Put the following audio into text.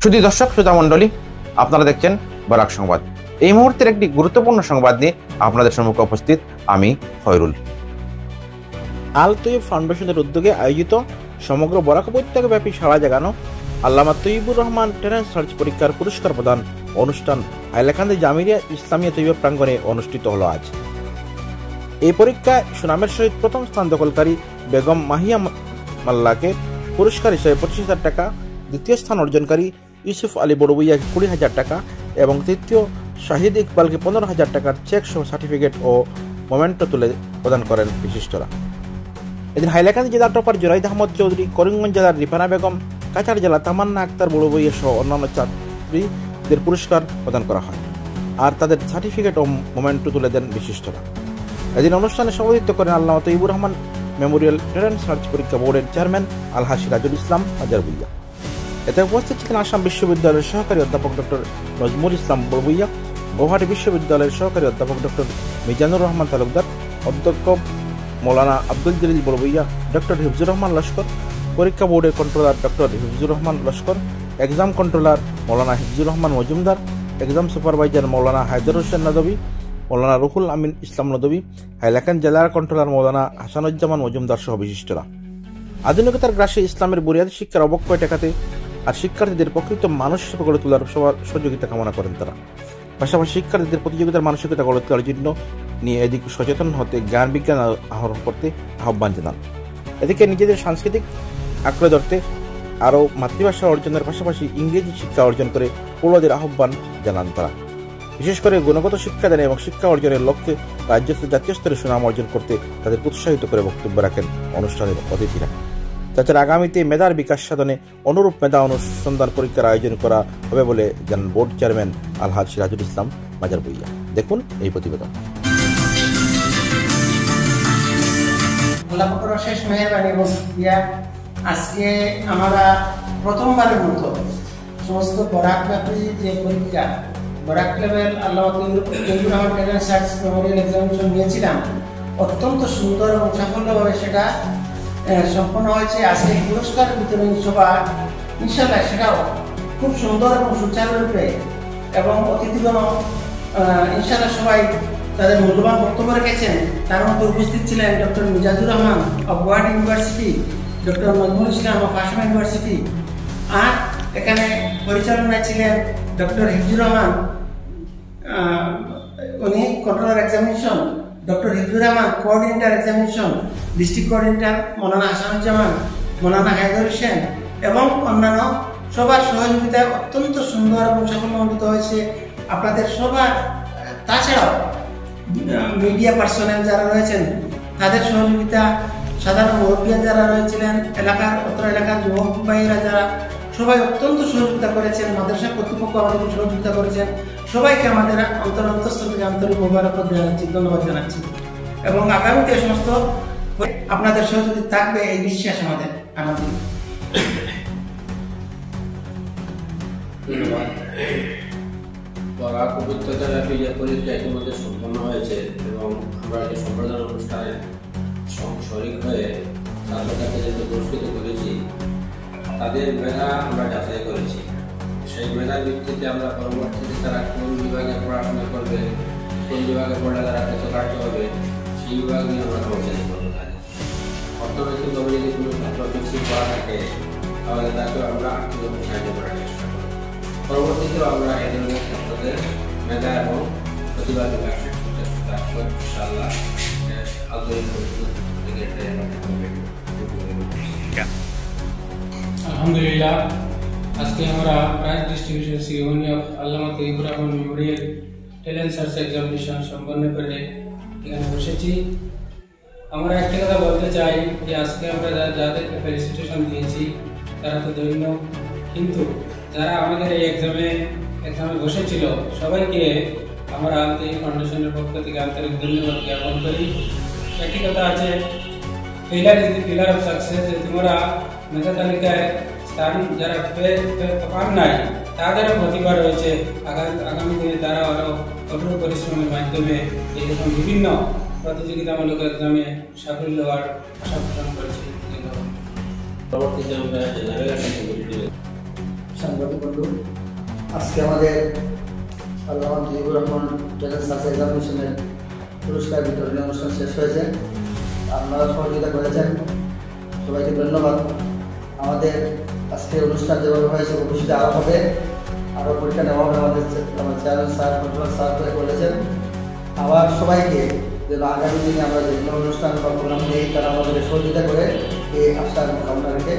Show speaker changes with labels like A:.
A: শুধু দর্শক শ্রোতা মণ্ডলী, আপনারা দেখছেন বরাক সংবাদ। এই মুহূর্তের একটি গুরুত্বপূর্ণ সংবাদ নিয়ে আপনাদের সম্মুখে উপস্থিত আমি খয়রুল। আল তৈয়ব ফাউন্ডেশনের উদ্যোগে আয়োজিত সমগ্র বরাক উপত্যকাব্যাপী সাড়া জাগানো আল্লামা তৈয়বুর রহমান ট্যালেন্ট সার্চ পরীক্ষার পুরস্কার প্রদান অনুষ্ঠান হাইলাকান্দি জামিয়া ইসলামিয়া তৈয়ব প্রাঙ্গণে অনুষ্ঠিত হল আজ। এই পরীক্ষায় সুনামের সহিত প্রথম স্থান দখলকারী বেগম মাহিয়া মাল্লাকে পুরস্কার হিসেবে 25,000 টাকা, দ্বিতীয় স্থান অর্জনকারী ইউসুফ আলী বড়বুইয়াকে 20,000 টাকা এবং তৃতীয় শাহিদ ইকবালকে 15,000 টাকার চেক সহ সার্টিফিকেট ও মোমেন্টো তুলে প্রদান করেন বিশিষ্টরা। এদিন হাইলাকান্দি জেলার টপার জুরাইদ আহমদ চৌধুরী, করিমগঞ্জ জেলার রিফানা বেগম, কাছাড় জেলা তামান্না আক্তার বড়বুইয়া সহ অন্যান্য ছাত্রীদের পুরস্কার প্রদান করা হয়, আর তাদের সার্টিফিকেট ও মোমেন্টো তুলে দেন বিশিষ্টরা। এদিন অনুষ্ঠানে সভাপতিত্ব করেন আল্লামা Taiyabur Rahman Memorial talent search পরীক্ষা বোর্ডের চেয়ারম্যান আলহাজ সিরাজুল ইসলাম হাজার ভুইয়া। এতে উপস্থিত ছিলেন আসাম বিশ্ববিদ্যালয়ের সহকারী অধ্যাপক ডক্টর নজমুল ইসলাম বড়বুইয়া, গৌহাটি বিশ্ববিদ্যালয়ের সহকারী অধ্যাপক ডক্টর মিজানুর রহমান তালুকদার, অধ্যক্ষ মৌলানা আব্দুল জলিল বড়বুইয়া, ডক্টর হিফজুর রহমান লস্কর, পরীক্ষা বোর্ডের controller doctor Hifzur Rahman Laskar, exam controller Maulana Hifzur Rahman Majumdar, exam supervisor Maulana Haider Hossain Nadvi, Maulana Ruhul Amin Islam Nadvi, Hailakandi জেলার কন্ট্রোলার মৌলানা হাসানুজ্জামান মজুমদার সহ বিশিষ্টরা। আধুনিকতার গ্রাসে ইসলামের বুনিয়াদী শিক্ষার অবক্ষয় ঠেকাতে আর শিক্ষার্থীদের প্রকৃত মানুষ হিসেবে গড়ে তোলার সবার সহযোগিতা কামনা করেন তারা। পাশাপাশি শিক্ষার্থীদের প্রতিযোগিতার মানসিকতা গড়ে তোলার জন্য নিয়ে এদিকে সচেতন হতে জ্ঞান বিজ্ঞান আহরণ করতে আহ্বান জানান। এদিকে নিজেদের সাংস্কৃতিক আঁকড়ে ধরতে আরও মাতৃভাষা অর্জনের পাশাপাশি ইংরেজি শিক্ষা অর্জন করে পড়ুয়াদের আহ্বান জানান তারা। বিশেষ করে গুণগত শিক্ষাদান এবং শিক্ষা অর্জনের লক্ষ্যে রাজ্য ও জাতীয় স্তরে সুনাম অর্জন করতে তাদের উৎসাহিত করে বক্তব্য রাখেন অনুষ্ঠানের অতিথিরা। তাছাড়া আগামীতে মেধার বিকাশ সাধনে অনুরূপ মেধা অনুসন্ধান পরীক্ষার আয়োজন করা হবে বলে জানান বোর্ড চেয়ারম্যান আলহাজ সিরাজুল ইসলাম মাজার ভুইয়া। দেখুন এই প্রতিবেদন।
B: শেষ মেহরবানি আজকে আমরা প্রথমবারের মতো সমস্ত বরাকব্যাপী যে পরীক্ষা বরাক লেভেল আল্লামা Taiyabur Rahman talent search Memorial examination নিয়েছিলাম, অত্যন্ত সুন্দর এবং সাফল্যভাবে সেটা সম্পন্ন হয়েছে। আজকে পুরস্কার বিতরণী সভা ইনশাআল্লাহ সেটাও খুব সুন্দর এবং সুচারুরূপে এবং অতিথিগণ ইনশাআল্লাহ সবাই তাদের মূল্যবান বক্তব্য রেখেছেন। তার মধ্যে উপস্থিত ছিলেন doctor Mizajur Rahman of Guwahati university, doctor Najmul Islam of Assam university, আর এখানে পরিচালনায় ছিলেন ডক্টর হিফজুর রহমান, উনি controller examination, doctor Hifzur Rahman coordinator examination, district coordinator Maulana Hasanuzzaman, Maulana Haider Hossain এবং অন্যান্য সবার সহযোগিতায় অত্যন্ত সুন্দর এবং সাফল্যমণ্ডিত হয়েছে আপনাদের সবার। তাছাড়াও মিডিয়া পার্সোনাল যারা রয়েছেন তাদের সহযোগিতা, সাধারণ মুরব্বীরা যারা রয়েছিলেন, অত্র এলাকার যুবক ভাইয়েরা যারা সবাই অত্যন্ত সহযোগিতা করেছেন, মাদ্রাসা কর্তৃপক্ষ আমাদের সহযোগিতা করেছেন, সবাইকে আমাদের অন্তরস্থল থেকে আন্তরিক মোবারকবাদ জানাচ্ছি, ধন্যবাদ জানাচ্ছি এবং আগামীতে সমস্ত আপনাদের সহযোগিতা থাকবে এই বিশ্বাস আমাদের।
C: ধন্যবাদ। বরাক উপত্যকাব্যাপী যে পরীক্ষা ইতিমধ্যে সম্পন্ন হয়েছে এবং আমরা এই সম্প্রদান অনুষ্ঠানে শরিক হয়ে ছাত্রছাত্রীদেরকে পুরস্কৃত করেছি, তাদের মেধা আমরা যাচাই করেছি। সেই মেধার ভিত্তিতে আমরা পরবর্তীতে তারা কোন বিভাগে পড়াশোনা করবে, কোন বিভাগে পড়লে তারা কৃতকার্য হবে, সেই বিভাগ নিয়ে আমরা পৌঁছাতে করবো। অর্থনৈতিকভাবে যদি কোনো ছাত্র পিছিয়ে পড়া থাকে তাহলে তাকে আমরা আর্থিকভাবে সাহায্য করার চেষ্টা করব। পরবর্তীতেও আমরা এই ধরনের ছাত্রদের মেধা এবং প্রতিভা বিকাশের চেষ্টা থাকবো ইনশাআল্লাহ।
D: আলহামদুলিল্লাহ, আজকে আমরা prize distribution ceremony of Allama Taiyabur Rahman Memorial talent search examination সম্পন্ন করে এখানে বসেছি। আমরা একটা কথা বলতে চাই যে আজকে আমরা যাদেরকে ফেলিসিটেশন দিয়েছি তারা তো ধন্য, কিন্তু যারা আমাদের এই এক্সামে বসেছিল সবাইকে আমরা এই ফাউন্ডেশনের পক্ষ থেকে আন্তরিক ধন্যবাদ জ্ঞাপন করি। একটি কথা আছে, failure is the pillar of success, যে তোমরা মেধা তালিকায় স্থান যারা পান নাই তাদেরও প্রতিভা রয়েছে, আগামী দিনে তারা আরও কঠোর পরিশ্রমের মাধ্যমে এরকম বিভিন্ন প্রতিযোগিতামূলক এক্সামে সাফল্য হওয়ার আশা পোষণ করছি।
C: পরবর্তীতে আমরা
E: সাংবাদিক বন্ধু, আজকে আমাদের আল্লামা তৈয়বুর রহমান ট্যালেন্ট সার্চ এক্সামিনেশনের পুরস্কার বিতরণী অনুষ্ঠান শেষ হয়েছে। আপনারা সহযোগিতা করেছেন, সবাইকে ধন্যবাদ। আমাদের আজকে অনুষ্ঠান যেভাবে হয়েছে ভবিষ্যতে আরও হবে, আরও পরীক্ষা নেওয়া হবে। আমার চেয়ারম্যান স্যার, কন্ট্রোলার স্যার বলেছেন আবার সবাইকে যেন আগামী দিনে আমরা যেগুলো অনুষ্ঠান বা প্রোগ্রাম নেই তারা আমাদের সহযোগিতা করে এই আশা কামনা রেখে